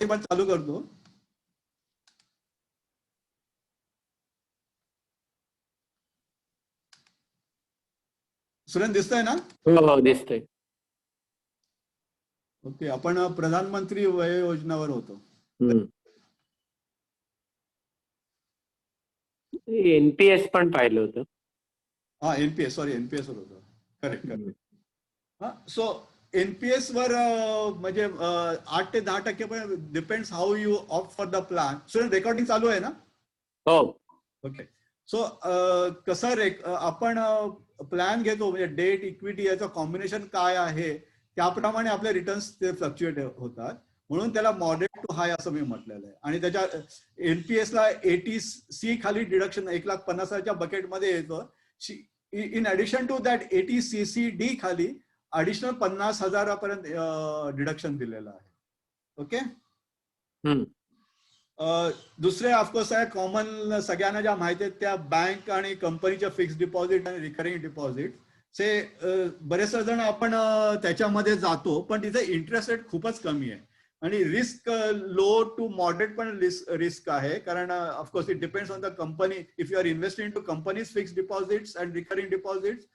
पण चालू करतो. सुरेंद्र दिसतंय ना? हो दिसतंय. ओके, आपण प्रधानमंत्री वय योजनावर होतो. एनपीएस पण पाहिलं होतं. हा एनपीएस, सॉरी एनपीएस वर होतं. Correct correct. हा सो एनपीएस वर म्हणजे 8 ते 10% पण depends how you opt for the plan. Student recording चालू आहे ना? हो. ओके. सो कसं आपण प्लॅन घेतो म्हणजे डेट इक्विटी याचं कॉम्बिनेशन काय आहे त्याप्रमाणे आपले रिटर्न्स ते फ्लक्च्युएट होतात, म्हणून त्याला मॉडरेट टू हाय असं मी म्हटलेलं आहे. आणि त्याच्या एनपीएसला 80C खाली डिडक्शन 1,50,000च्या बकेटमध्ये येतं. In addition to that 80CCD खाली ऍडिशनल 50,000पर्यंत डिडक्शन दिलेलं आहे. ओके. दुसरे ऑफकोर्स आहे कॉमन सगळ्यांना ज्या माहिती आहेत त्या बँक आणि कंपनीच्या फिक्स्ड डिपॉझिट आणि रिकरिंग डिपॉझिट बरेच जण आपण त्याच्यामध्ये जातो, पण तिथे इंटरेस्ट रेट खूपच कमी आहे आणि रिस्क लो टू मॉडरेट पण रिस्क आहे. कारण of course it depends on the company. If you are investing into companies fixed deposits and recurring deposits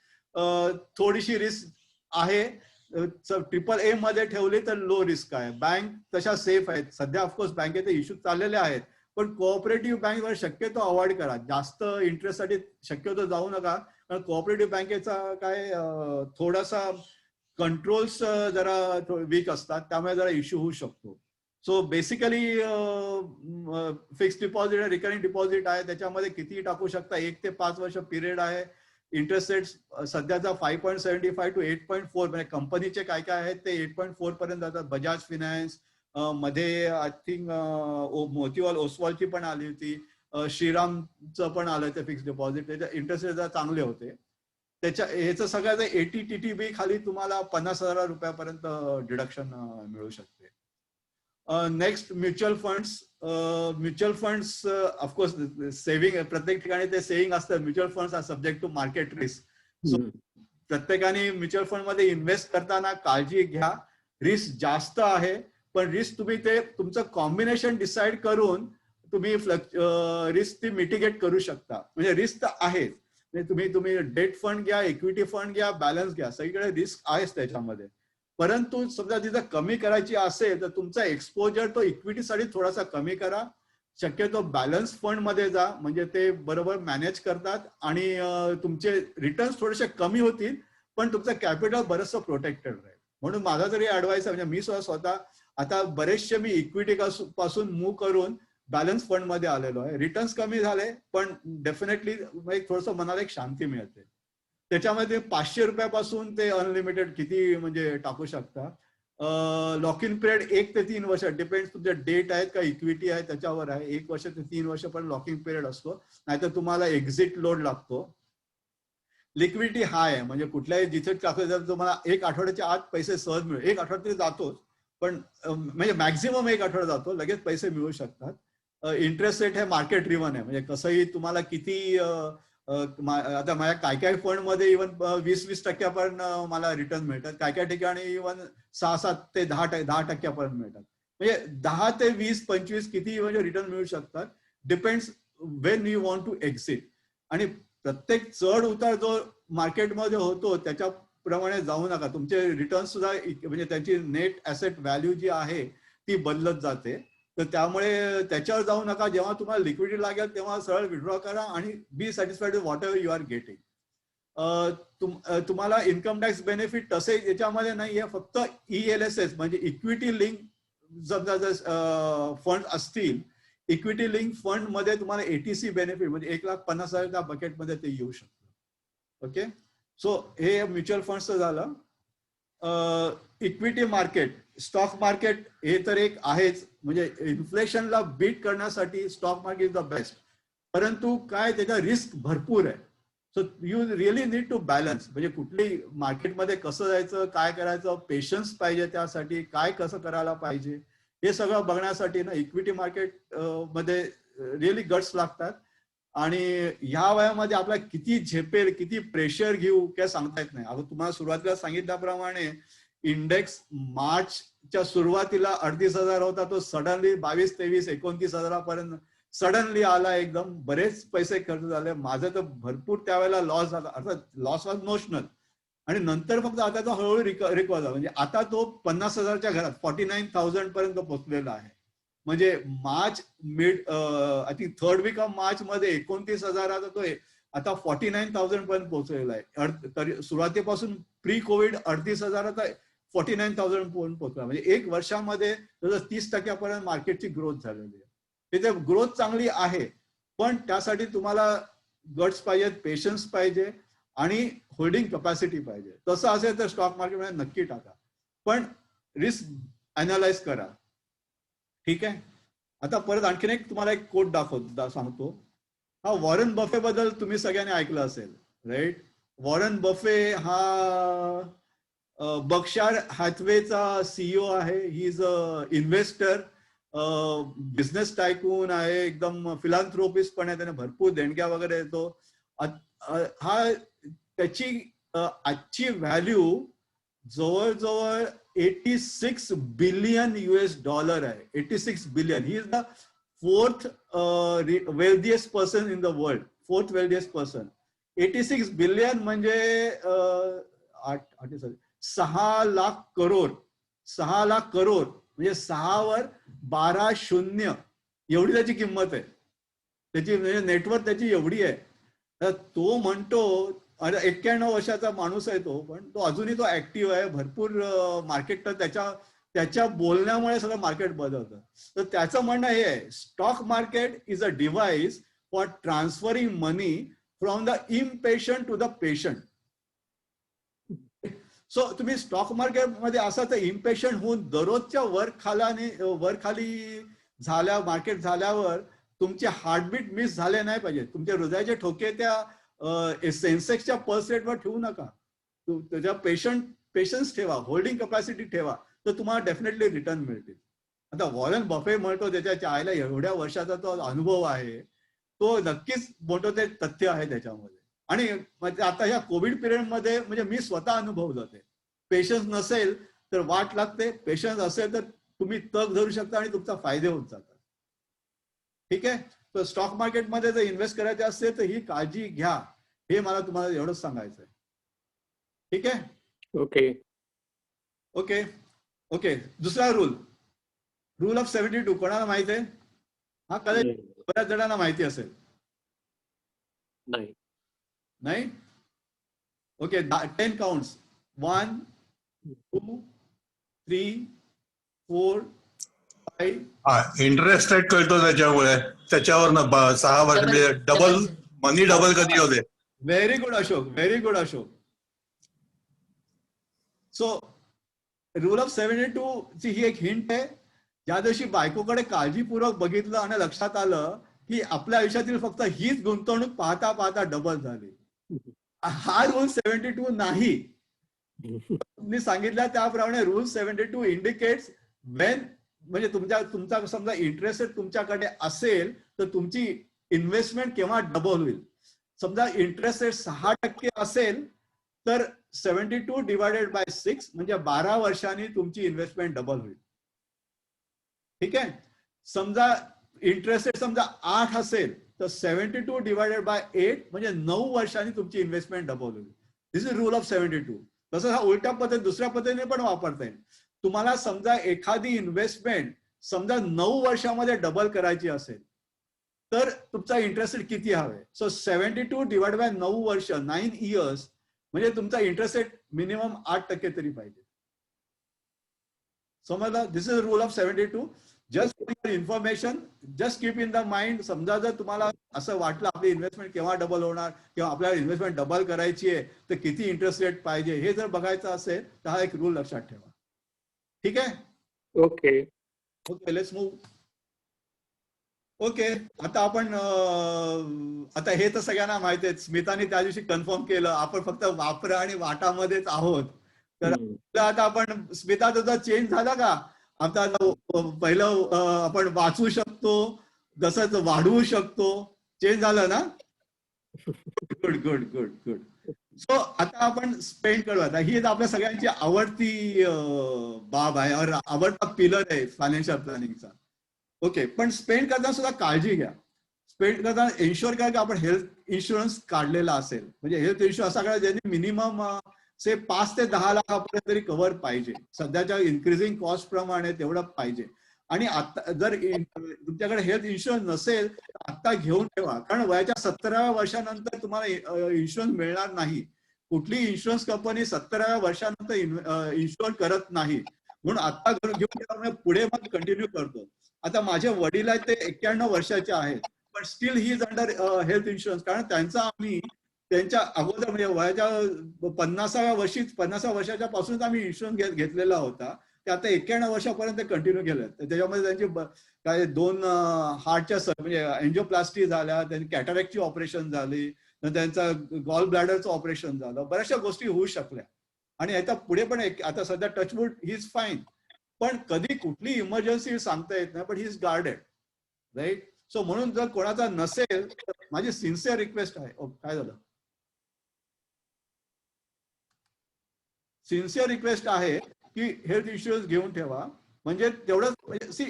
थोडीशी रिस्क आहे. AAA मध्ये ठेवली तर लो रिस्क आहे. बँक तशा सेफ आहेत. सध्या ऑफकोर्स बँकेचे इश्यू चाललेले आहेत, पण कोऑपरेटिव्ह बँकवर शक्यतो अवॉइड करा. जास्त इंटरेस्ट साठी शक्यतो जाऊ नका, कारण कोऑपरेटिव्ह बँकेचा काय थोडासा कंट्रोल्स जरा वीक असतात, त्यामुळे जरा इश्यू होऊ शकतो. सो बेसिकली फिक्स्ड डिपॉझिट आणि रिकरिंग डिपॉझिट आहे, त्याच्यामध्ये किती टाकू शकता. 1 ते 5 वर्ष पिरियड आहे. इंटरेस्ट रेट सध्याचा 5.75 to 8.4 म्हणजे कंपनीचे काय काय आहेत ते 8.4 पर्यंत जातात. बजाज फायनान्स मध्ये आय थिंक मोतीलाल ओसवालची पण आली होती, श्रीरामचं पण आलं ते फिक्स्ड डिपॉझिट. त्याचे इंटरेस्ट रेट चांगले होते. त्याच्या ह्याचं सगळ्याचं 80 TTB खाली तुम्हाला 50,000 रुपयापर्यंत डिडक्शन मिळू शकते. Next mutual funds. Mutual funds of course saving प्रत्येक ठिकाणी ते सेव्हिंग असतं. Mutual funds are subject to market risk. So प्रत्येकाने म्युच्युअल फंड मध्ये इन्व्हेस्ट करताना काळजी घ्या. रिस्क जास्त आहे, पण रिस्क तुम्ही ते तुमचं कॉम्बिनेशन डिसाइड करून तुम्ही रिस्क ती मिटिगेट करू शकता. म्हणजे रिस्क तर आहेच, तुम्ही डेट फंड घ्या, इक्विटी फंड घ्या, बॅलन्स घ्या, सगळीकडे रिस्क आहेच त्याच्यामध्ये. परंतु समजा तिथं कमी करायची असेल तर तुमचा एक्सपोजर तो इक्विटीसाठी थोडासा कमी करा. शक्यतो बॅलन्स फंड मध्ये जा, म्हणजे ते बरोबर मॅनेज करतात आणि तुमचे रिटर्न्स थोडेसे कमी होतील, पण तुमचं कॅपिटल बरंचसं प्रोटेक्टेड राहील. म्हणून माझा तरी ऍडवाइस आहे, म्हणजे मी स्वतः आता बरेचसे मी इक्विटी पासून मूव्ह करून बॅलन्स फंड मध्ये आलेलो आहे. रिटर्न्स कमी झाले, पण डेफिनेटली थोडंसं मनाला एक शांती मिळते. त्याच्यामध्ये 500 रुपयापासून ते अनलिमिटेड किती म्हणजे टाकू शकता. लॉक इन पिरियड 1 ते 3 वर्ष डिपेंड्स तुमच्या डेट आहेत का इक्विटी आहे त्याच्यावर आहे. 1 वर्ष ते 3 वर्ष पण लॉक इन पिरियड असतो, नाहीतर तुम्हाला एक्झिट लोड लागतो. लिक्विडिटी हाय आहे, म्हणजे कुठल्याही जिथे टाकलं तर तुम्हाला 1 आठवड्याच्या आत पैसे सहज मिळेल. 1 आठवडा तरी जातोच, पण म्हणजे मॅक्झिमम 1 आठवडा जातो, लगेच पैसे मिळू शकतात. इंटरेस्ट रेट हे मार्केट ड्रिव्हन आहे, म्हणजे कसंही तुम्हाला किती आता माझ्या काय काय फंड मध्ये इव्हन 20% पण मला रिटर्न मिळतात. काय काय ठिकाणी इव्हन 6-7 ते 10% मिळतात. म्हणजे 10 ते 20-25 किती म्हणजे रिटर्न मिळू शकतात. Depends when you want to exit. आणि प्रत्येक चढ उतार जो मार्केटमध्ये होतो त्याच्याप्रमाणे जाऊ नका. तुमचे रिटर्न सुद्धा म्हणजे त्याची नेट ऍसेट व्हॅल्यू जी आहे ती बदलत जाते, तर त्यामुळे त्याच्यावर जाऊ नका. जेव्हा तुम्हाला लिक्विडिटी लागेल तेव्हा सरळ विड्रॉ करा आणि be satisfied with whatever you are getting. तुम्हाला इन्कम टॅक्स बेनिफिट तसे याच्यामध्ये नाहीये, फक्त ELSS म्हणजे इक्विटी लिंक समजा जर फंड असतील, इक्विटी लिंक फंड मध्ये तुम्हाला ATC बेनिफिट म्हणजे 1,50,000 बकेटमध्ये ते येऊ शकतं. ओके, सो हे म्युच्युअल फंडचं झालं. इक्विटी मार्केट, स्टॉक मार्केट हे तर एक आहेच, म्हणजे इन्फ्लेशनला बीट करण्यासाठी stock market is the best. परंतु काय त्याचा रिस्क भरपूर आहे. So you really need to balance, म्हणजे कुठली मार्केटमध्ये कसं जायचं, काय करायचं, पेशन्स पाहिजे त्यासाठी, काय कसं करायला पाहिजे हे सगळं बघण्यासाठी ना इक्विटी मार्केट मध्ये रिअली गट्स लागतात. आणि ह्या वयामध्ये आपला किती झेपेल, किती प्रेशर घेऊ काय सांगता येत नाही. अगं तुम्हाला सुरुवातीला सांगितल्याप्रमाणे इंडेक्स मार्चच्या सुरुवातीला 38,000 होता, तो सडनली 22, 23, 29,000पर्यंत सडनली आला. एकदम बरेच पैसे खर्च झाले. माझं तर भरपूर त्यावेळेला लॉस झाला. अर्थात लॉस वॉज नोशनल. आणि नंतर फक्त आता तो हळूहळू रिकवर झाला. म्हणजे आता तो 50,000च्या घरात 49,000 पर्यंत पोहोचलेला आहे. म्हणजे March I think third week of March मध्ये 29,000 तो आता 49,000 पर्यंत पोहोचलेला आहे. सुरुवातीपासून प्री कोविड 38,000 आता 49,000 पर्यंत पोहोचला. म्हणजे एक वर्षामध्ये 30% मार्केटची ग्रोथ झालेली आहे. तिथे ग्रोथ चांगली आहे, पण त्यासाठी तुम्हाला गट्स पाहिजेत, पेशन्स पाहिजे आणि होल्डिंग कॅपॅसिटी पाहिजे. तसं असेल तर स्टॉक मार्केटमध्ये नक्की टाका, पण रिस्क अनालाइज करा. ठीक आहे. आता परत आणखीन एक तुम्हाला एक कोट सांगतो. हा वॉरन बफे बद्दल तुम्ही सगळ्यांनी ऐकलं असेल, राईट? वॉरन बफे हा बर्कशायर हॅथवेचा सीईओ आहे. He is a investor, business tycoon आहे, एकदम फिलांथ्रोपिस्ट पण आहे. त्याने भरपूर देणग्या वगैरे येतो. हा त्याची आजची व्हॅल्यू जवळजवळ $86 बिलियन आहे. 86 billion. He is the fourth wealthiest person in the world. Fourth wealthiest person. 86 billion म्हणजे 6 लाख करोड. 6 लाख करोड म्हणजे 6 वर 12 शून्य एवढी त्याची किंमत आहे. त्याची म्हणजे नेटवर्क त्याची एवढी आहे. तर तो म्हणतो, अरे 91 वर्षाचा माणूस आहे तो, पण तो अजूनही तो ऍक्टिव्ह आहे. भरपूर मार्केट तर त्याच्या बोलण्यामुळे सगळं मार्केट बदलतं. तर त्याचं म्हणणं हे आहे, stock market is a device for transferring money from the impatient to the patient. So तुम्ही स्टॉक मार्केटमध्ये असा तर इम्पेशंट होऊन दररोजच्या वर खाली मार्केट झाल्यावर तुमचे हार्टबीट मिस झाले नाही पाहिजे. तुमच्या हृदयाचे ठोके त्या सेन्सेक्सच्या पल्स रेटवर ठेवू नका. त्याच्या पेशन्स ठेवा, होल्डिंग कॅपॅसिटी ठेवा, तर तुम्हाला डेफिनेटली रिटर्न मिळतील. आता वॉरन बफे म्हणतो त्याच्या आईला एवढ्या वर्षाचा तो अनुभव आहे, तो नक्कीच म्हणतो ते तथ्य आहे त्याच्यामध्ये. आणि आता ह्या कोविड पिरियडमध्ये म्हणजे मी स्वतः अनुभवलं ते. पेशन्स नसेल तर वाट लागते, पेशन्स असेल तर तुम्ही तग धरू शकता आणि तुमचा फायदे होत जातात. ठीक आहे. तर स्टॉक मार्केटमध्ये जर इन्व्हेस्ट करायचे असेल तर ही काळजी घ्या. हे मला तुम्हाला एवढंच सांगायचं आहे. ठीक आहे. Okay okay okay. दुसरा रूल ऑफ 72 कोणाला माहिती आहे? हा कदाचित बऱ्याच जणांना माहिती असेल. नाही? ओके. 10 काउंट्स. 1 2 3 4 5. इंटरेस्ट रेट कळतो त्याच्यावर 6 वर्ष म्हणजे डबल मनी डबल कधी होते. Very good Ashok, very good Ashok. So rule of 72 ची ही एक हिंट आहे. ज्या दिवशी बायकोकडे काळजीपूर्वक बघितलं आणि लक्षात आलं की आपल्या आयुष्यातील फक्त हीच गुंतवणूक पाहता पाहता डबल झाली. हा रूल 72 नाही. मी सांगितलं त्याप्रमाणे रूल 72 इंडिकेट्स वेन, म्हणजे तुमचा समजा इंटरेस्ट रेट तुमच्याकडे असेल तर तुमची इन्व्हेस्टमेंट केव्हा डबल होईल. समजा इंटरेस्ट रेट 6% असेल तर 72 डिवायडेड बाय 6 म्हणजे 12 वर्षांनी तुमची इन्व्हेस्टमेंट डबल होईल. ठीक आहे. समजा इंटरेस्ट रेट समजा 8 असेल तर 72 डिवायडेड बाय 8 म्हणजे 9 वर्षांनी तुमची इन्व्हेस्टमेंट डबल होईल. दिस इज रूल ऑफ 72. तसं हा उलट्या पद्धती दुसऱ्या पद्धतीने पण वापरता येईल. तुम्हाला समजा एखादी इन्व्हेस्टमेंट समजा 9 वर्षामध्ये डबल करायची असेल तर तुमचा इंटरेस्ट रेट किती हवे. सो 72 डिवाइड बाय 9 वर्ष, 9 इयर्स म्हणजे तुमचा इंटरेस्ट रेट मिनिमम 8% तरी पाहिजे. समजलं? This is rule of 72. Just for your information, just keep in the mind. समजा जर तुम्हाला असं वाटलं आपली इन्व्हेस्टमेंट केव्हा डबल होणार किंवा आपल्याला इन्व्हेस्टमेंट डबल करायची आहे तर किती इंटरेस्ट रेट पाहिजे हे जर बघायचं असेल तर हा एक रूल लक्षात ठेवा. ठीक आहे. Okay okay. Let's move. Okay. आता आपण आता हे तर सगळ्यांना माहिती आहे. स्मिताने त्या दिवशी कन्फर्म केलं आपण फक्त वापरा आणि वाटामध्येच आहोत. तर आता आपण, स्मिता तुझा चेंज झाला का? आता पहिलं आपण वाचू शकतो, तसंच वाढवू शकतो. चेंज झालं ना? Good good good good. So आता आपण स्पेंड करू. आता ही आपल्या सगळ्यांची आवडती बाब आहे और आवडता पिलर आहे फायनान्शियल प्लॅनिंगचा. ओके, पण स्पेंड करताना सुद्धा काळजी घ्या. स्पेंड करताना एन्शुअर करा की आपण हेल्थ इन्शुरन्स काढलेला असेल. म्हणजे हेल्थ इन्शुरन्स असा काढा ज्यांनी मिनिमम 5 ते 10 लाखापर्यंत तरी कव्हर पाहिजे. सध्याच्या इन्क्रीजिंग कॉस्ट प्रमाणे तेवढं पाहिजे. आणि आता जर तुमच्याकडे हेल्थ इन्शुरन्स नसेल तर आता घेऊन ठेवा, कारण वयाच्या 17व्या वर्षानंतर तुम्हाला इन्शुरन्स मिळणार नाही. कुठली इन्शुरन्स कंपनी 17व्या वर्षानंतर इन्शुअर करत नाही. म्हणून आता घेऊन ठेवा, पुढे मग कंटिन्यू करतो. आता माझे वडील आहेत, ते 91 वर्षाचे आहेत, पण steel he is under health insurance, कारण त्यांचा आम्ही त्यांच्या अगोदर म्हणजे वयाच्या 50व्या वर्षाच्या पासूनच आम्ही इन्शुरन्स घेतलेला होता. ते आता 91 वर्षापर्यंत कंटिन्यू केलं. त्याच्यामध्ये त्यांची काय 2 हार्टच्या म्हणजे एन्जिओप्लास्टी झाल्या, त्यांनी कॅटरॅक्टची ऑपरेशन झाली, त्यांचा गॉल ब्लॅडरचं ऑपरेशन झालं, बऱ्याचशा गोष्टी होऊ शकल्या. आणि आता पुढे पण आता सध्या टचवूड ही इज फाईन, पण कधी कुठली इमर्जन्सी सांगता येत नाही, पण he is guarded, right. So म्हणून जर कोणाचा नसेल तर माझी सिन्सिअर रिक्वेस्ट आहे. काय झालं? सिन्सिअर रिक्वेस्ट आहे की हेल्थ इन्शुरन्स घेऊन ठेवा. म्हणजे तेवढंच, म्हणजे see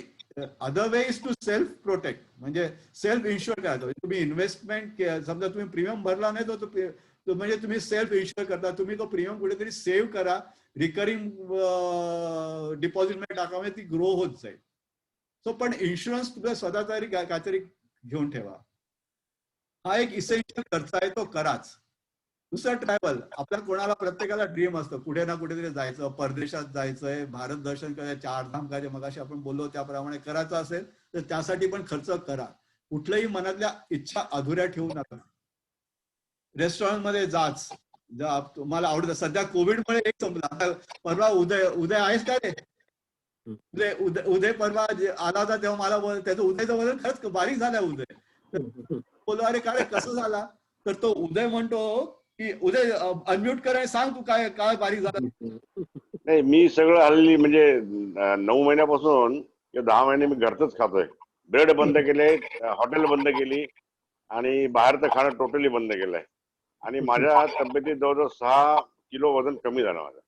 other way is to self protect, म्हणजे सेल्फ इन्शुअर करायचं. तुम्ही इन्व्हेस्टमेंट समजा तुम्ही प्रीमियम भरला नाही तो म्हणजे तुम्ही सेल्फ इन्शुअर करता. तुम्ही तो प्रीमियम कुठेतरी सेव्ह करा, रिकरिंग डिपॉझिट मध्ये टाका, म्हणजे ती ग्रो होत जाईल. सो पण इन्शुरन्स तुझा स्वतः तरी काहीतरी घेऊन ठेवा. हा एक इसेन्शियल खर्च आहे, तो कराच. दुसरं ट्रॅव्हल. आपल्या कोणाला प्रत्येकाला ड्रीम असतं कुठे ना कुठेतरी जायचं, परदेशात जायचंय, भारत दर्शन करायचं, 4 धाम करायचे, मगाशी आपण बोललो त्याप्रमाणे करायचं असेल तर त्यासाठी पण खर्च करा. कुठल्याही मनातल्या इच्छा अधुऱ्या ठेवू नका. रेस्टॉरंट मध्ये जाच, तुम्हाला आवडत. सध्या कोविडमुळे एक संपला. परवा उदय आहेस का रे? उदय परवा आला होता तेव्हा मला त्याचं उदयचं वजन खरंच बारीक झालं. उदय बोललो, अरे काय कसं झाला? तर तो उदय म्हणतो की उदय अनम्यूट कर आणि सांग तू काय काय बारीक झाला. नाही, मी सगळं हल्ली म्हणजे 9 महिन्यापासून किंवा 10 महिने मी घरचंच खातोय. ब्रेड बंद केले, हॉटेल बंद केली आणि बाहेरचं खाणं टोटली बंद केलंय. आणि माझ्या तब्येतीत जवळजवळ 6 किलो वजन कमी झालं माझं.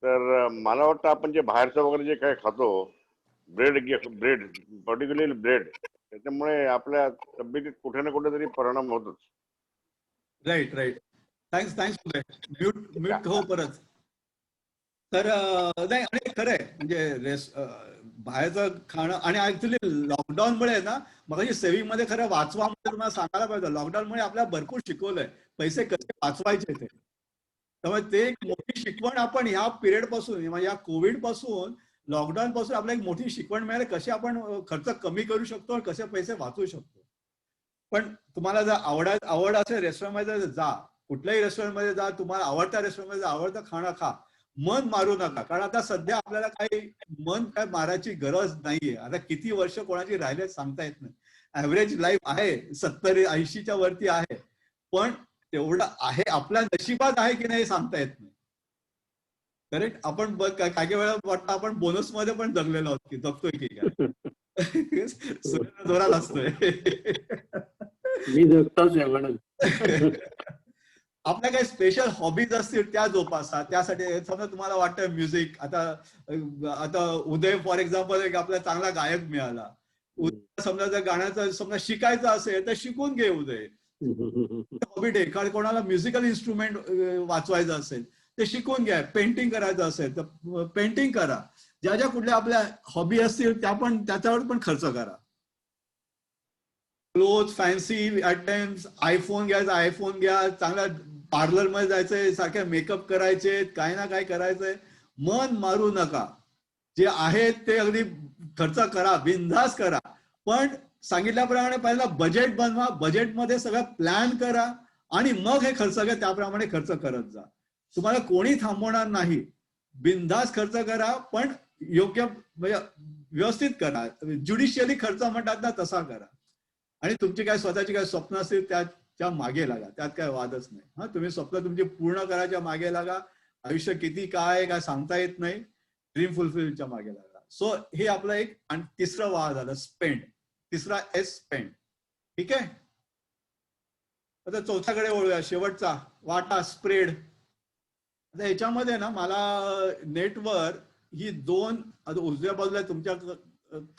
तर मला वाटतं आपण जे बाहेरचं वगैरे जे काय खातो, ब्रेड पर्टिक्युलरली ब्रेड, त्याच्यामुळे आपल्या तब्येतीत कुठे ना कुठेतरी परिणाम होतोच. Right right. Thanks Uday. Mute हो परत. तर नाही, आणि खरं आहे म्हणजे बाहेरचं खाणं. आणि ऍक्च्युली लॉकडाऊनमुळे ना, मग सेव्हिंग मध्ये खरं वाचवामध्ये तुम्हाला सांगायला पाहिजे. लॉकडाऊनमुळे आपल्याला भरपूर शिकवलंय पैसे कसे वाचवायचे ते. त्यामुळे ते एक मोठी शिकवण आपण ह्या पिरियड पासून, म्हणजे या कोविड पासून, लॉकडाऊन पासून आपल्याला एक मोठी शिकवण मिळाली, कशी आपण खर्च कमी करू शकतो आणि कसे पैसे वाचवू शकतो. पण तुम्हाला जर आवड असेल रेस्टॉरंटमध्ये जा, कुठल्याही रेस्टॉरंटमध्ये जा, तुम्हाला आवडत्या रेस्टॉरंटमध्ये आवडतं खाणं खा. मन मारू नका, कारण आता सध्या आपल्याला काही मन काय मारायची गरज नाहीये. आता किती वर्ष कोणाची राहिले सांगता येत नाही. ऍव्हरेज लाईफ आहे 70-80च्या वरती आहे, पण तेवढं आहे आपल्या नशिबात आहे की नाही सांगता येत नाही. करेक्ट. आपण काही वेळा वाटतं आपण बोनस मध्ये पण जगलेलो आहोत की जगतोय की काय. सूर्य जोरात असतोय. मी जगतोच आहे म्हणून. आपल्या काही स्पेशल हॉबीज असतील त्या जोपासा. त्यासाठी समजा तुम्हाला वाटतं म्युझिक, आता उदय फॉर एक्झाम्पल एक आपला चांगला गायक मिळाला. समजा जर गाण्याचं समजा शिकायचं असेल तर शिकून घे उदय. Hobby day. कोणाला म्युझिकल इन्स्ट्रुमेंट वाचवायचं असेल ते शिकून घ्या. पेंटिंग करायचं असेल तर पेंटिंग करा. ज्या ज्या कुठल्या आपल्या हॉबी असतील त्याच्यावर पण खर्च करा. क्लोथ, फॅन्सी आयटम्स, आयफोन घ्यायचा, आयफोन घ्या. चांगल्या पार्लर मध्ये जायचंय, सारख्या मेकअप करायचे, काही ना काही करायचंय. मन मारू नका. जे आहे ते अगदी खर्च करा, बिनधास्त करा. पण सांगितल्याप्रमाणे पहिला बजेट बनवा, बजेटमध्ये सगळं प्लॅन करा आणि मग हे खर्च घ्या. त्याप्रमाणे खर्च करत जा. तुम्हाला कोणी थांबवणार नाही. बिनधास्त खर्च करा, पण योग्य म्हणजे व्यवस्थित करा. ज्युडिशियली खर्च म्हणतात ना, तसा करा. आणि तुमची काय स्वतःची काय स्वप्न असतील त्याच्या मागे लागा. त्यात काय वादच नाही. हा, तुम्ही स्वप्न तुमची पूर्ण करायच्या मागे लागा. आयुष्य किती काय सांगता येत नाही. ड्रीम फुलफिलच्या मागे लागा. सो हे आपलं एक. आणि तिसरं वाद झालं स्पेंड. तिसरा एस स्पेंड. ठीक आहे. आता चौथ्याकडे वळूया, शेवटचा वाटा स्प्रेड. आता याच्यामध्ये ना मला नेटवर ही दोन, आता उजव्या बाजूला तुमच्या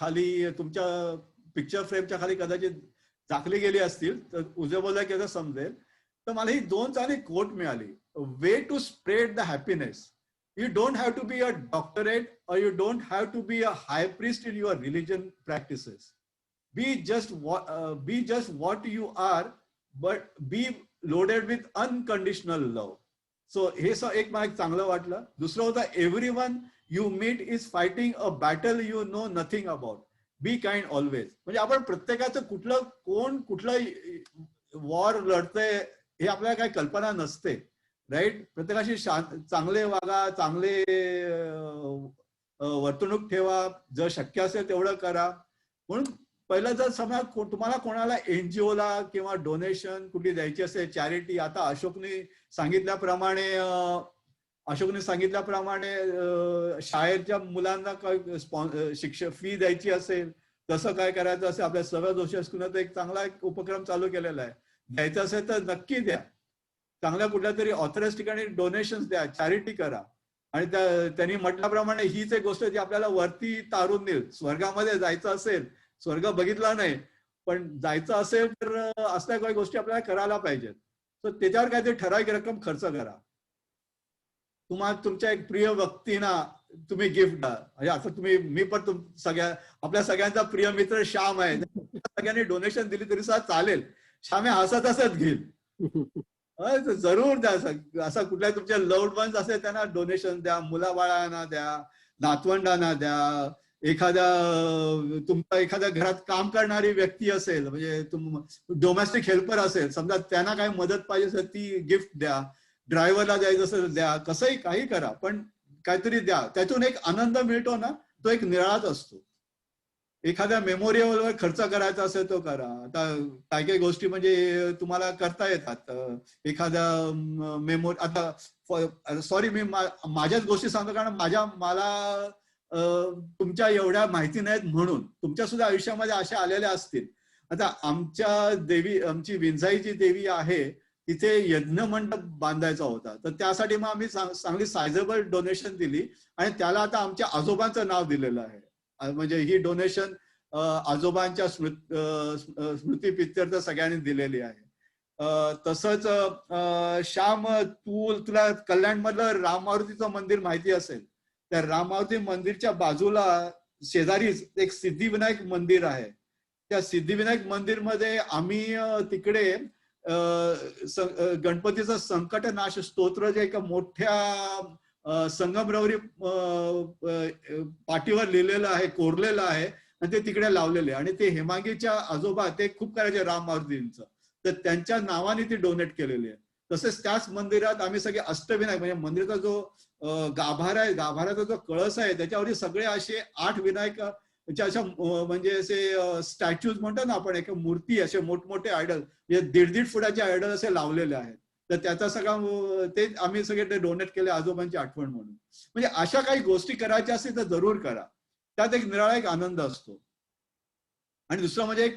खाली तुमच्या पिक्चर फ्रेमच्या खाली कदाचित झाकली गेली असतील तर उजव्या बाजूला कसं समजेल. तर मला ही दोन चांगली कोट मिळाली. Way to spread the happiness. You don't have to be a doctorate or you don't have to be a high priest in your religion practices. Be just what you are, but be loaded with unconditional love. So हे एक मला चांगलं वाटलं. दुसरं होतं everyone you meet is fighting a battle you know nothing about. Be kind always. म्हणजे आपण प्रत्येकाचं कुठलं वॉर लढतंय हे आपल्याला काही कल्पना नसते. राईट. प्रत्येकाशी चांगले वागा, चांगले वर्तणूक ठेवा, जर शक्य असेल तेवढं करा. म्हणून पहिलं जर समजा तुम्हाला कोणाला एनजीओला किंवा डोनेशन कुठली द्यायची असेल, चॅरिटी, आता अशोकने सांगितल्याप्रमाणे शाळेच्या मुलांना काय शिक्षक फी द्यायची असेल, तसं काय करायचं असेल, आपल्या सर्व दोषी स्कूलनं एक चांगला उपक्रम चालू केलेला आहे. द्यायचं असेल तर नक्की द्या. चांगल्या कुठल्या तरी ऑथराइज ठिकाणी डोनेशन द्या, चॅरिटी करा. आणि त्यांनी म्हटल्याप्रमाणे हीच एक गोष्ट जी आपल्याला वरती तारून देईल. स्वर्गामध्ये जायचं असेल, स्वर्ग बघितला नाही पण जायचं असेल तर असल्या काही गोष्टी आपल्याला करायला पाहिजेत. तर त्याच्यावर काहीतरी ठराविक रक्कम खर्च करा. तुम्हाला तुमच्या एक प्रिय व्यक्तींना तुम्ही गिफ्ट द्या. म्हणजे असं मी पण आपल्या सगळ्यांचा प्रिय मित्र श्याम आहे, सगळ्यांनी डोनेशन दिली तरी सुद्धा चालेल. श्याम हसत हसत घेईल. जरूर द्या. असं कुठल्या तुमच्या लव्ड वन्स असेल त्यांना डोनेशन द्या, मुलाबाळांना द्या, नातवंडांना द्या. एखाद्या घरात काम करणारी व्यक्ती असेल, म्हणजे डोमेस्टिक हेल्पर असेल समजा, त्यांना काही मदत पाहिजे असेल ती गिफ्ट द्या. ड्रायव्हरला द्यायचं असेल द्या. कसंही काही करा पण काहीतरी द्या. त्यातून एक आनंद मिळतो ना, तो एक निराळाच असतो. एखाद्या मेमोरियलवर खर्च करायचा असेल तो करा. आता काही गोष्टी म्हणजे तुम्हाला करता येतात. एखाद्या आता सॉरी मी माझ्याच गोष्टी सांगतो, कारण मला तुमच्या एवढ्या माहिती नाहीत म्हणून. तुमच्या सुद्धा आयुष्यामध्ये अशा आलेल्या असतील. आता आमची विंझाईची देवी आहे, तिथे यज्ञ मंडप बांधायचा होता. तर त्यासाठी मग आम्ही चांगली सायझेबल डोनेशन दिली आणि त्याला आता आमच्या आजोबांचं नाव दिलेलं आहे. म्हणजे ही डोनेशन आजोबांच्या स्मृतीप्रित्यर्थ सगळ्यांनी दिलेली आहे. तसंच श्याम, तुला कल्याण मधलं राम मारुतीचं मंदिर माहिती असेल. त्या राम मारुती मंदिरच्या बाजूला शेजारीच एक सिद्धिविनायक मंदिर आहे. त्या सिद्धिविनायक मंदिर मध्ये आम्ही तिकडे गणपतीचं संकटनाश स्तोत्र जे एका मोठ्या संगमरवरी पाठीवर लिहिलेलं आहे, कोरलेलं आहे आणि ते तिकडे लावलेले. आणि ते हेमांगीच्या आजोबा ते खूप करायचे राम मारुतींचं, तर त्यांच्या नावाने ती डोनेट केलेली आहे. तसेच त्याच मंदिरात आम्ही सगळे अष्टविनायक, म्हणजे मंदिराचा जो गाभारा आहे, गाभाऱ्याचा जो कळस आहे त्याच्यावरती सगळे असे 8 विनायक अशा म्हणजे असे स्टॅच्यूज म्हणतो ना आपण, एक मूर्ती असे मोठमोठे आयडल, म्हणजे 1.5 फुटाचे आयडल असे लावलेले आहेत. तर त्याचा सगळा ते आम्ही सगळे ते डोनेट केले आजोबांची आठवण म्हणून. म्हणजे अशा काही गोष्टी करायच्या असतील तर जरूर करा. त्यात एक निराळा एक आनंद असतो. आणि दुसरं म्हणजे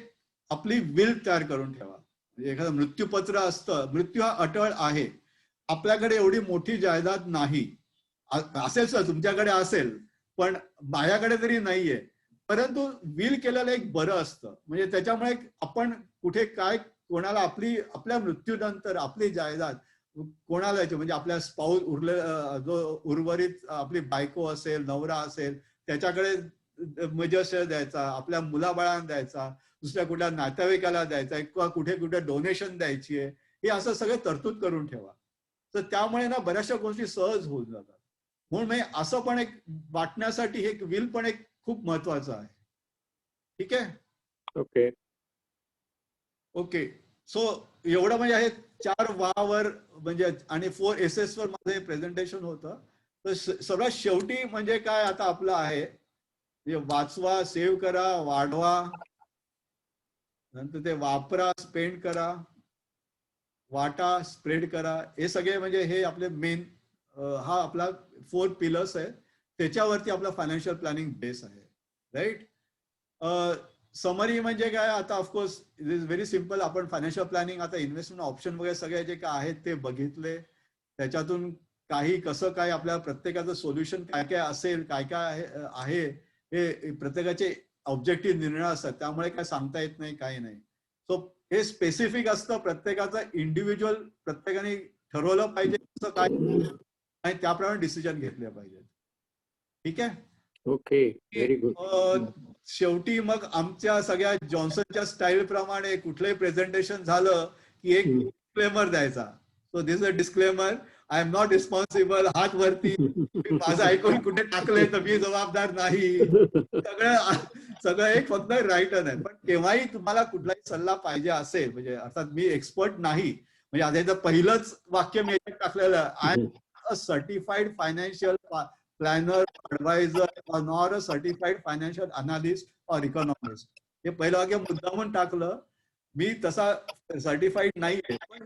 आपली विल तयार करून ठेवा. म्हणजे एखादं मृत्यूपत्र असतं, मृत्यू हा अटळ आहे, आपल्याकडे एवढी मोठी जायदाद नाही, असेल सर तुमच्याकडे असेल पण माझ्याकडे तरी नाहीये, परंतु विल केलेलं एक बरं असतं. म्हणजे त्याच्यामुळे आपण कुठे काय कोणाला आपल्या मृत्यूनंतर आपली जायदाद कोणाला द्यायची, म्हणजे आपल्या स्पाऊस जो उर्वरित आपली बायको असेल, नवरा असेल, त्याच्याकडे म्हणजे द्यायचा, आपल्या मुलाबाळांना द्यायचा, दुसऱ्या कुठल्या नातेवाईकाला द्यायचा, किंवा कुठे कुठे डोनेशन द्यायची आहे, हे असं सगळं तरतूद करून ठेवा. तर त्यामुळे ना बऱ्याचशा गोष्टी सहज होऊन जातात. म्हणून असं पण एक वाटण्यासाठी हे विल पण एक खूप महत्वाचं आहे. ठीक आहे. Okay okay. सो एवढं म्हणजे आहे 4 वावर म्हणजे आणि 4 SS वर माझं प्रेझेंटेशन होतं. तर सर्वात शेवटी म्हणजे काय आता आपलं आहे, वाचवा, सेव्ह करा, वाढवा, नंतर ते वापरा, स्पेंड करा, वाटा, स्प्रेड करा. हे सगळे म्हणजे हे आपले मेन हा आपला 4 पिलर्स आहे. त्याच्यावरती आपला फायनान्शियल प्लॅनिंग बेस आहे. राईट. समरी म्हणजे काय, आता of course it is very simple. आपण फायनान्शियल प्लॅनिंग, आता इन्व्हेस्टमेंट ऑप्शन वगैरे सगळे जे काय आहेत ते बघितले. त्याच्यातून काही कसं काय आपल्या प्रत्येकाचं सोल्युशन काय काय असेल, काय काय आहे हे प्रत्येकाचे ऑब्जेक्टिव्ह निर्णय असतात, त्यामुळे काय सांगता येत नाही, काही नाही. सो हे स्पेसिफिक असतं, प्रत्येकाचं इंडिव्हिज्युअल, प्रत्येकाने ठरवलं पाहिजे कसं काय आणि त्याप्रमाणे डिसिजन घेतले पाहिजे. ठीक आहे. Okay, very good. शेवटी मग आमच्या सगळ्या जॉन्सनच्या स्टाईल प्रमाणे कुठलंही प्रेझेंटेशन झालं की एक डिस्क्लेमर द्यायचा. So this a disclaimer, I am not responsible. हात वरती, माझं ऐकून कुठे टाकलंय तर मी जबाबदार नाही. सगळं एक फक्त राईटर आहे. पण केव्हाही तुम्हाला कुठलाही सल्ला पाहिजे असेल, म्हणजे अर्थात मी एक्सपर्ट नाही, म्हणजे आता पहिलंच वाक्य मी याच्यात टाकलेलं, I am a certified financial planner, advisor, nor a certified financial analyst or economist. हे पहिलं वाक्य मुद्दामून टाकलं. मी तसा सर्टिफाईड नाहीये, पण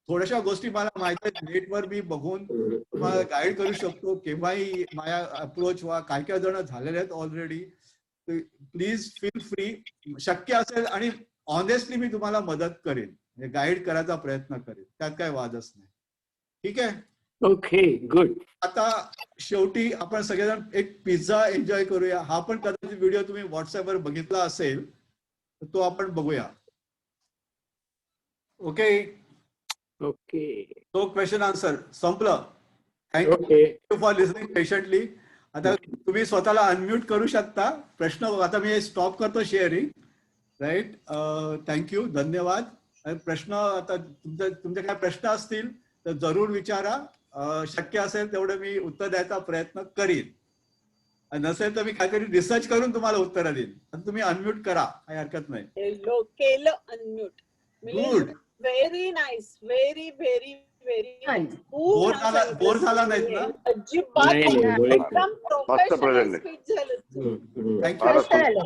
थोड्याशा गोष्टी मला माहिती आहेत. नेटवर मी बघून तुम्हाला गाईड करू शकतो. केव्हाही माझ्या अप्रोच व्हा. काय काय जण झालेले आहेत ऑलरेडी. Please feel free. शक्य असेल आणि ऑनेस्टली मी तुम्हाला मदत करेन, गाईड करायचा प्रयत्न करेन, त्यात काय वादच नाही. ठीक आहे. Okay, good. आता शेवटी आपण सगळेजण एक पिझ्झा एन्जॉय करूया. हा पण कदाचित व्हिडिओ तुम्ही व्हॉट्सअपवर बघितला असेल, तर तो आपण बघूया. ओके. ओके. तो क्वेश्चन आन्सर संपलं. Thank you for listening patiently. आता तुम्ही स्वतःला अनम्यूट करू शकता. प्रश्न आता मी स्टॉप करतो शेअरिंग. राईट. थँक्यू, धन्यवाद. प्रश्न आता तुमचे काय प्रश्न असतील तर जरूर विचारा. शक्य असेल तेवढं मी उत्तर द्यायचा प्रयत्न करीन. नसेल तर मी काहीतरी रिसर्च करून तुम्हाला उत्तर देईन. तुम्ही अनम्यूट करा, काही हरकत नाही. केलं unmute. Good. Very nice. Very very very nice. Bore झाला नाहीत ना? अजिबात एकदम मस्त प्रोफेशनल प्रेझेंट. स्पीच झालं. थँक्यू.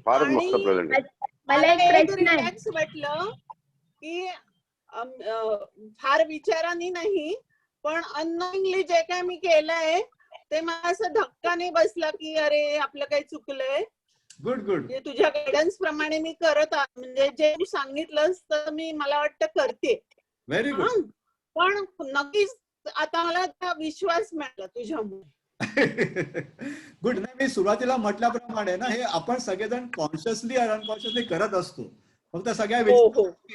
फारच मस्त प्रेझेंट. मला एक रिलॅक्स वाटलं की फार विचाराने नाही, पण अननोइंगली जे काय मी केलंय ते मला असं धक्का नाही बसला की अरे आपलं काही चुकलंय. Good good. तुझ्या गायडन्स प्रमाणे मी करत म्हणजे जे तू सांगितलंस तर मी मला वाटतं करते. Very good. पण नक्कीच आता मला विश्वास मिळाला तुझ्यामुळे. गुड. नाही, मी सुरुवातीला म्हटल्याप्रमाणे ना, हे आपण सगळेजण कॉन्शियसली और अनकॉन्शियसली करत असतो. फक्त सगळ्या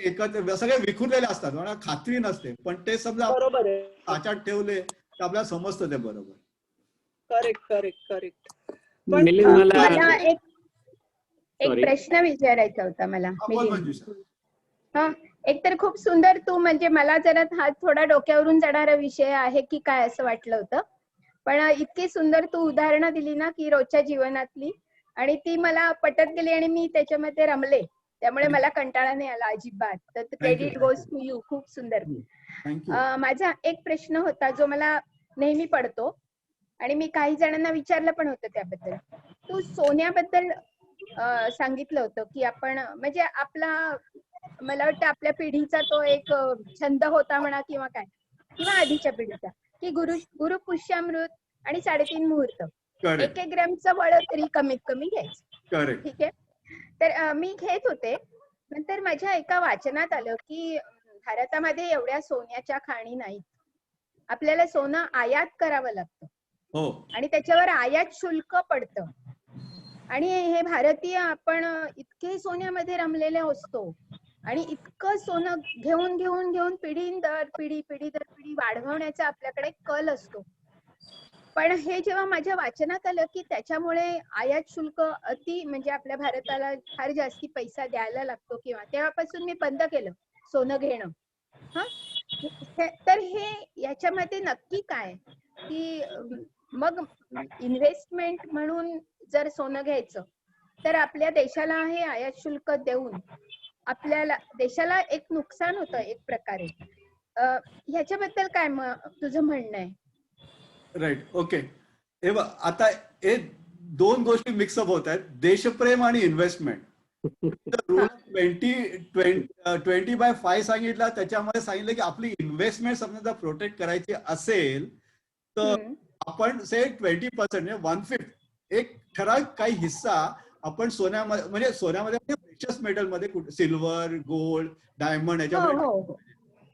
एकत्र सगळे विखुरलेले असतात, मला खात्री नसते. पण ते समजा बरोबर आहे, साच्यात ठेवले तर आपल्याला समजतं ते बरोबर. Correct correct correct. मला एक प्रश्न विचारायचा होता मला. हा, एकतर खूप सुंदर तू म्हणजे मला जरा हा थोडा डोक्यावरून जाणारा विषय आहे की काय असं वाटलं होतं, पण इतकी सुंदर तू उदाहरणं दिली ना की रोजच्या जीवनातली, आणि ती मला पटत गेली आणि मी त्याच्यामध्ये रमले. त्यामुळे मला कंटाळा नाही आला अजिबात. तर क्रेडिट गोज टू यू. खूप सुंदर. माझा एक प्रश्न होता जो मला नेहमी पडतो आणि मी काही जणांना विचारलं पण होतं त्याबद्दल. तू सोन्याबद्दल सांगितलं होतं की आपण म्हणजे आपला, मला वाटतं आपल्या पिढीचा तो एक छंद होता म्हणा किंवा काय, किंवा आधीच्या पिढीचा, की गुरु पुष्यामृत आणि 3.5 मुहूर्त 1 ग्रॅमचं वळ तरी कमीत कमी घ्यायचं. ठीक आहे. तर मी घेत होते. नंतर माझ्या एका वाचनात आलं की भारतामध्ये एवढ्या सोन्याच्या खाणी नाहीत. आपल्याला सोनं आयात करावं लागतं आणि त्याच्यावर आयात शुल्क पडतं. आणि हे भारतीय आपण इतके सोन्यामध्ये रमलेले असतो आणि इतकं सोनं घेऊन घेऊन घेऊन पिढी दर पिढी वाढवण्याचा आपल्याकडे कल असतो. पण हे जेव्हा माझ्या वाचनात आलं की त्याच्यामुळे आयात शुल्क म्हणजे आपल्या भारताला फार जास्ती पैसा द्यायला लागतो, किंवा तेव्हापासून मी बंद केलं सोनं घेणं. हा, तर हे याच्यामध्ये नक्की काय की मग इन्व्हेस्टमेंट म्हणून जर सोनं घ्यायचं तर आपल्या देशाला हे आयात शुल्क देऊन आपल्याला देशाला एक नुकसान होतं एक प्रकारे. ह्याच्याबद्दल काय तुझं म्हणणं आहे? राईट. ओके. हे बघ, आता हे दोन गोष्टी मिक्सअप होत आहेत, देशप्रेम आणि इन्व्हेस्टमेंट. रूल 20/5 सांगितला, त्याच्यामध्ये सांगितलं की आपली इन्व्हेस्टमेंट समजा प्रोटेक्ट करायची असेल तर आपण से 20% 1/5 एक ठराविक काही हिस्सा आपण सोन्यामध्ये म्हणजे सोन्यामध्ये प्रेशियस मेटलमध्ये सिल्वर, गोल्ड, डायमंड हो याच्यामध्ये हो हो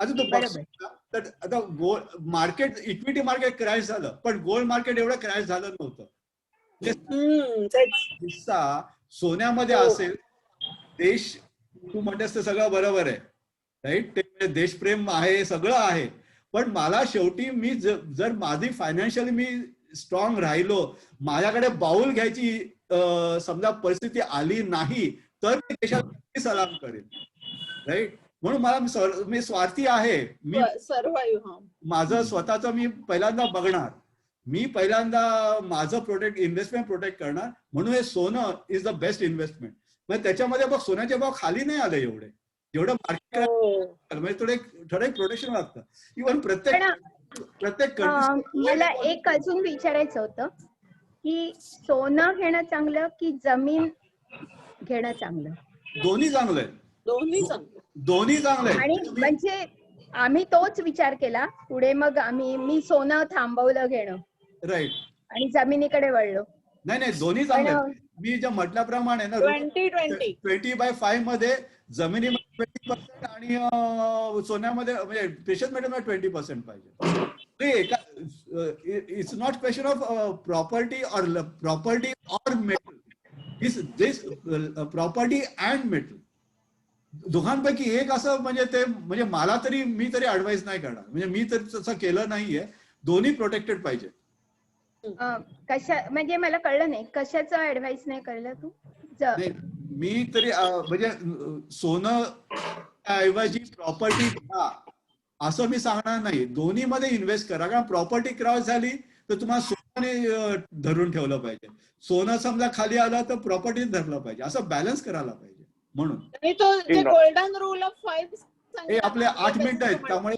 आता तू बघशील ना, तर आता gold market, equity market crash झालं, पण गोल्ड मार्केट एवढं क्रॅश झालं नव्हतं. तेच. हिस्सा सोन्यामध्ये हो. असेल, देश तू म्हणतेस ते सगळं बरोबर आहे, राईट, ते देशप्रेम आहे, सगळं आहे, पण मला शेवटी मी जर माझी फायनान्शियली मी स्ट्रॉंग राहिलो, माझ्याकडे बाऊल घ्यायची समजा परिस्थिती आली नाही, तर मी देशाला सलाम करेन, राईट. म्हणून मी स्वार्थी आहे, मी सर्वाइव्ह. माझं स्वतःच मी पहिल्यांदा बघणार, मी पहिल्यांदा माझं इन्व्हेस्टमेंट प्रोटेक्ट करणार, म्हणून हे सोनं इज द बेस्ट इन्व्हेस्टमेंट. म्हणजे त्याच्यामध्ये बघ सोन्याचे भाव खाली नाही आले एवढे, जेवढं मार्केट म्हणजे थोडं प्रोटेक्शन लागतं. इव्हन प्रत्येक मला एक अजून विचारायचं होतं की सोनं घेणं चांगलं की जमीन घेणं चांगलं? दोन्ही चांगलं आहे, दोन्ही चांगलं आहे. आणि म्हणजे आम्ही तोच विचार केला पुढे, मग मी सोनं थांबवलं घेणं, राईट, आणि जमिनीकडे वळलो. नाही दोन्ही चांगले आहेत. मी जे म्हटल्याप्रमाणे ना 20/5 मध्ये जमिनीमध्ये 20% आणि सोन्यामध्ये म्हणजे प्रेशियस मेटलमध्ये 20% पाहिजे. It's not question of property or metal, this property and metal, दोघांपैकी एक असं म्हणजे ते म्हणजे मी तरी ऍडवाइस नाही करणार, म्हणजे मी तर तसं केलं नाहीये. दोन्ही प्रोटेक्टेड पाहिजे. कशा म्हणजे मला कळलं नाही, कशाचं ऍडवाइस नाही कळलं तू? नाही, मी तरी म्हणजे सोनं ऐवजी प्रॉपर्टी घ्या असं मी सांगणार नाही. दोन्ही मध्ये इन्व्हेस्ट करा, कारण प्रॉपर्टी क्रॉस झाली तर तुम्हाला सोन्याने धरून ठेवलं पाहिजे. सोनं समजा खाली आलं तर प्रॉपर्टी धरलं पाहिजे, असं बॅलन्स करायला पाहिजे. म्हणून गोल्डन रूल ऑफ 5 हे आपले 8 मिनिटं आहेत, त्यामुळे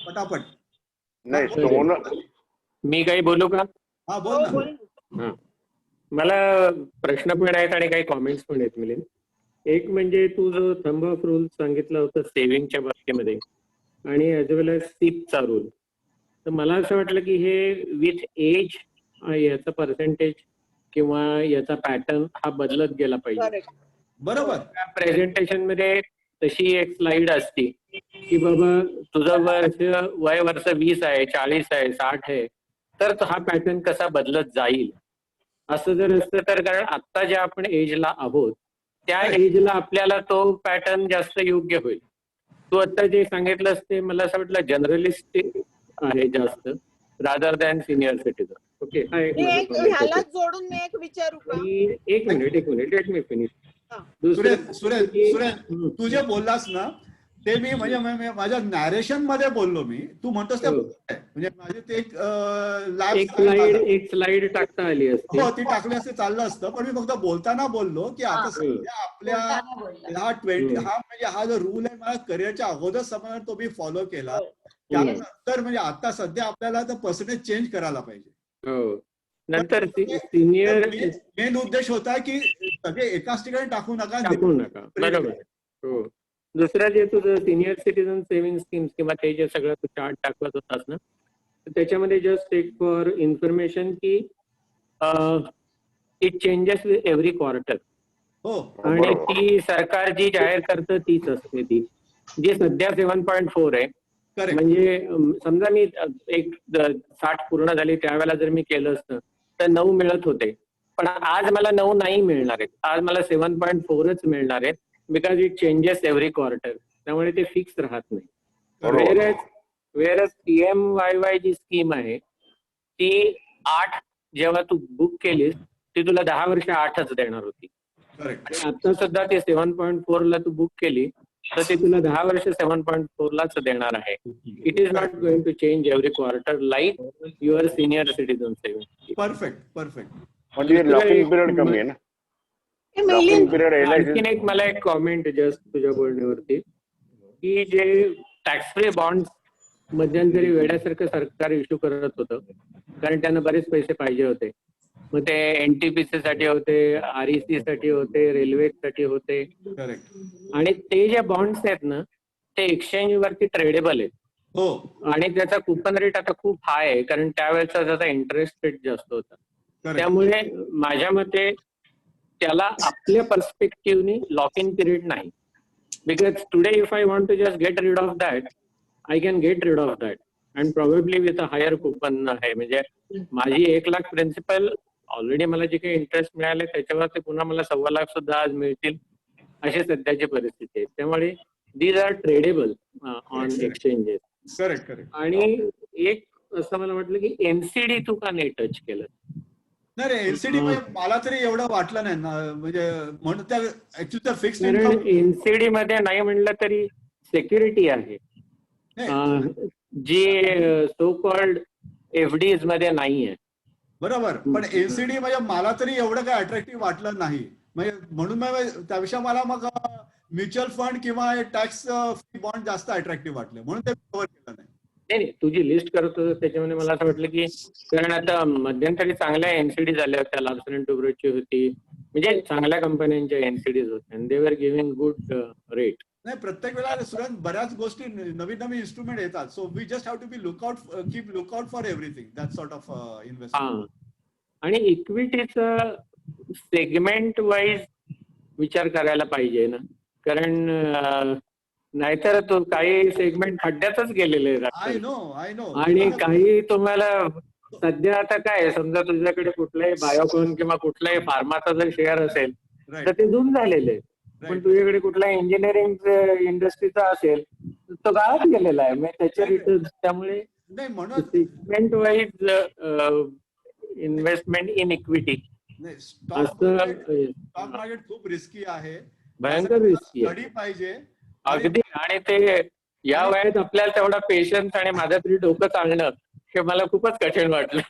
पटापट. नाही सोनं, मी काही बोलू का? हा बोल ना. मला प्रश्न पण आहेत आणि काही कॉमेंट्स पण आहेत मिलिंद. एक म्हणजे तू जो थंब ऑफ रूल सांगितला होता सेव्हिंगच्या बाबतीमध्ये आणि ऍज वेल एज सिपचा रूल, तर मला असं वाटलं की हे विथ एज याचा पर्सेंटेज किंवा याचा पॅटर्न हा बदलत गेला पाहिजे. बरोबर. प्रेझेंटेशन मध्ये तशी एक स्लाइड असती की बाबा तुझं वय वर्ष 20 आहे, 40 आहे, 60 आहे, तर हा पॅटर्न कसा बदलत जाईल असं जर असतं तर, कारण आता ज्या आपण एजला आहोत त्या एजला आपल्याला तो पॅटर्न जास्त योग्य होईल. तू आता जे सांगितलंस ते मला असं वाटलं जनरलिस्टिक आहे जास्त, rather than senior citizen. Okay, ह्याला जोडून मी एक विचारू का? एक minute let me finish. Suresh, तू जे बोललास ना ते मी म्हणजे माझ्या नॅरेशन मध्ये बोललो मी, तू म्हणतोस ते म्हणजे माझे ते एक स्लाइड टाकता आली असते. हो, ती टाकली असते चाललं असतं, पण मी फक्त बोलताना बोललो की आता सध्या आपल्या हा जो रूल आहे मला करिअरच्या अगोदर समजा तो मी फॉलो केला, त्यानंतर म्हणजे आता सध्या आपल्याला तर पर्सेंटेज चेंज करायला पाहिजे. हो, नंतर सिनियर मेन उद्देश होता की सगळे एकाच ठिकाणी टाकू नका. बरोबर. हो, दुसरा जे तुझं सिनियर सिटीजन सेव्हिंग स्कीम्स किंवा ते जे सगळं तू चार्ट दाखवत होतास ना, त्याच्यामध्ये जस्ट एक फॉर इन्फॉर्मेशन की इट चेंजेस एव्हरी क्वार्टर. हो, आणि ती सरकार जी जाहीर करतं तीच असते, ती जी सध्या 7.4 आहे. म्हणजे समजा मी एक 60 पूर्ण झाली त्यावेळेला जर मी केलं असतं तर 9 मिळत होते, पण आज मला 9 नाही मिळणार आहेत, आज मला 7.4च मिळणार आहेत, because it changes every quarter. त्यामुळे ते फिक्स राहत नाही. वेरच PMYY जी स्कीम आहे ती 8 जेव्हा तू बुक केलीस ती तुला 10 वर्ष 8च देणार होती. आणि आता सुद्धा ते 7.4 ला तू बुक केली तर ते तुला 10 वर्ष 7.4 लाच देणार आहे. It is not going to change every quarter like your senior citizen saving. Perfect. म्हणजे लॉकिंग पिरियड कमी आहे ना. आणखीन एक मला एक कॉमेंट जस्ट तुझ्या बोलण्यावरती की जे टॅक्स फ्री बॉन्ड मध्यंतरी वेड्यासारखं सरकार इश्यू करत होतं, कारण त्यांना बरेच पैसे पाहिजे होते. मग ते NTPC साठी होते, REC साठी होते, रेल्वेसाठी होते. आणि ते जे बॉन्ड्स आहेत ना ते एक्सचेंज वरती ट्रेडेबल आहेत. हो, आणि त्याचा कुपन रेट आता खूप हाय आहे, कारण त्यावेळेचा त्याचा इंटरेस्ट रेट जास्त होता. त्यामुळे माझ्या मते त्याला आपल्या पर्स्पेक्टिव्हनी लॉक इन पिरियड नाही. Because today if I want to just get rid of that, I can get rid of that and probably with a higher coupon आहे. म्हणजे माझी 1 लाख प्रिन्सिपल ऑलरेडी मला जे काही इंटरेस्ट मिळाले त्याच्यावर ते पुन्हा मला 1.25 लाख सुद्धा आज मिळतील, अशी सध्याची परिस्थिती आहे. त्यामुळे these are tradable on exchanges. Correct correct. आणि एक असं मला वाटलं की एनसीडी तू का नाही टच केलं? नाही रे, एनसीडी मला तरी एवढं वाटलं नाही ना, म्हणजे म्हणून त्या ऍक्च्युली त्या फिक्स्ड इन्कम एनसीडी मध्ये नाही म्हणलं तरी सिक्युरिटी आहे जी सो कॉल्ड एफडीज मध्ये नाहीये. बरोबर, पण एनसीडी म्हणजे मला तरी एवढं काही अट्रॅक्टिव्ह वाटलं नाही. म्हणजे म्हणून त्यापेक्षा मला मग म्युच्युअल फंड किंवा टॅक्स फ्री बॉन्ड जास्त अट्रॅक्टिव्ह वाटले, म्हणून ते कव्हर केलं नाही. नाही, तुझी लिस्ट करतो त्याच्यामध्ये मला असं वाटलं की कारण आता मध्यंतरी चांगल्या एनसीडी झाल्या होत्या, लार्सन अँड टुब्रोची होती, म्हणजे चांगल्या कंपन्यांच्या एनसीडीज होत्या, दे वर गिव्हिंग गुड रेट. नाही, प्रत्येक वेळेला सुरत बऱ्याच गोष्टी नवीन नवीन इन्स्ट्रुमेंट येतात. So we just have to be keep lookout for everything, that sort of investment. आणि इक्विटीचा सेगमेंट वाईज विचार करायला पाहिजे ना, कारण नाहीतर तो काही सेगमेंट खड्ड्यातच गेलेले आय नो. आणि काही तुम्हाला सध्या आता काय, समजा तुझ्याकडे कुठलाही बायोकॉन किंवा कुठलाही फार्माचा जर शेअर असेल तर ते धूम झालेले, पण तुझ्याकडे कुठला इंजिनिअरिंग इंडस्ट्रीचा असेल तो गाळात गेलेला आहे. मग त्याच्या रिटर्न, त्यामुळे segment wise investment in equity stock market खूप रिस्की आहे, भयंकर रिस्की आहे. स्टडी पाहिजे अगदी. आणि ते या वयात आपल्याला तेवढा पेशन्स आणि माझं तरी डोकं चालणं हे मला खूपच कठीण वाटलं.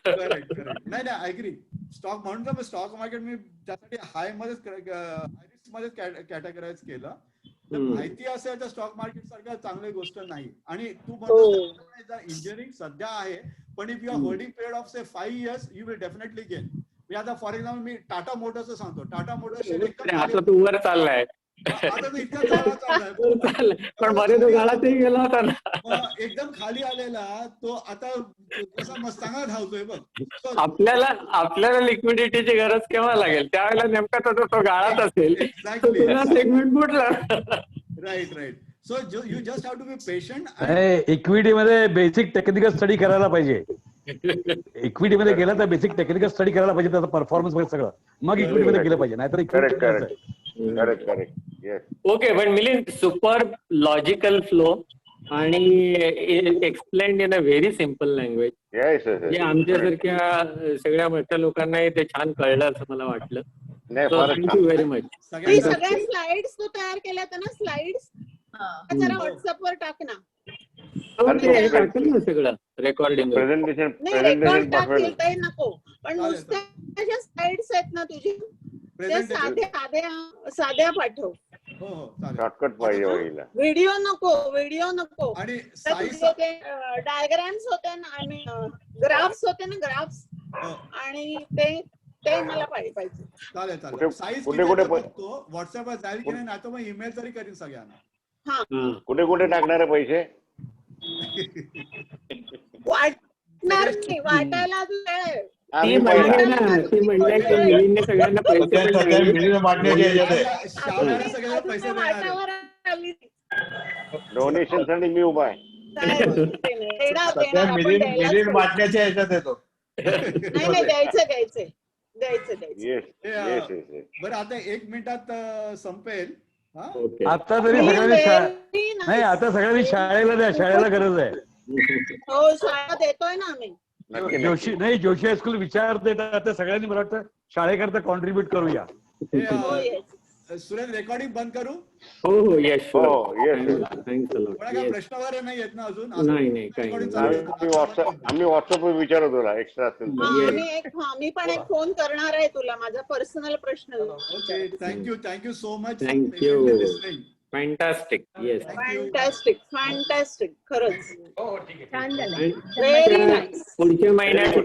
नाही, ऍग्री. स्टॉक म्हणून स्टॉक मार्केट मी त्यासाठी हाय मध्येच कॅटेगराईज केलं. माहिती असेल तर स्टॉक मार्केट सारखं चांगली गोष्ट नाही. आणि तू म्हणतो इंजिनिअरिंग सध्या आहे, पण if you are holding period of say 5 years you will definitely gain. मी आता फॉर एक्झाम्पल मी टाटा मोटर्सचं सांगतो. टाटा मोटर्स आता तू वर चाललाय, आता तो इतका चाललाय, पण मध्ये तो गाळातही गेला होता ना, एकदम खाली आलेला तो आता कसा मस्त चांगला धावतोय बघ. आपल्याला लिक्विडिटीची गरज केव्हा लागेल, त्यावेळेला नेमका तो गाळात असेल, सेगमेंट बुडला. Right. So you just have to be patient. Equity मध्ये बेसिक टेक्निकल स्टडी करायला पाहिजे. इक्विटी मध्ये गेलं तर बेसिक टेक्निकल स्टडी करायला पाहिजे, त्याचा परफॉर्मन्स वगैरे सगळं, मग इक्विटी मध्ये गेलं पाहिजे, नाहीतर करेक्ट. ओके, पण मिलिंद, सुपर लॉजिकल फ्लो आणि explained in a very simple language, जे आमच्यासारख्या सगळ्या मोठ्या लोकांनाही ते छान कळलं असं मला वाटलं. Thank you very much. सगळ्या स्लाइड्स तू तयार केल्या होत्या ना, स्लाइड्स जरा व्हॉट्सअपवर टाक ना. टाकेल ना सगळं रेकॉर्डिंग. प्रेझेंटेशन ते नको, पण नुसत्या ज्या स्लाइड्स आहेत ना तुझी, त्या साध्या पाठव. शॉर्टकट पाहिजे. व्हिडिओ नको. आणि डायग्राम्स होते ना, आणि ग्राफ्स होते ना, ग्राफ्स, आणि ते मला पाहिजे. चालेल. साईज कुठे व्हॉट्सअपवर जाईल की नाही, तर मग ईमेल तरी करीन सगळ्यांना. कुठे टाकणार पैसे वाटायला सगळ्यांना पैसे डोनेशन साठी मी उभा आहे. वाटण्याच्या ह्याच्यात येतो. नाही, द्यायचं. बरं, आता 1 मिनिटात संपेल. आता तरी सगळ्यांनी आता सगळ्यांनी शाळेला द्या, शाळेला गरज आहे. हो, शाळा देतोय ना आम्ही. जोशी हायस्कूल विचारते, आता सगळ्यांनी मला वाटतं शाळेकरता कॉन्ट्रीब्युट करूया. सुरेश, रेकॉर्डिंग बंद करू? हो, येस. प्रश्न वगैरे नाही येत ना अजून? नाही, काही आम्ही व्हॉट्सअपवर विचारतो तुला एक्स्ट्रा असेल. मी पण एक फोन करणार आहे तुला, माझा पर्सनल प्रश्न. Okay, thank you so much. Thank you. Fantastic. Yes, fantastic. खरंच छान झालं. Very nice. पुढच्या महिन्यात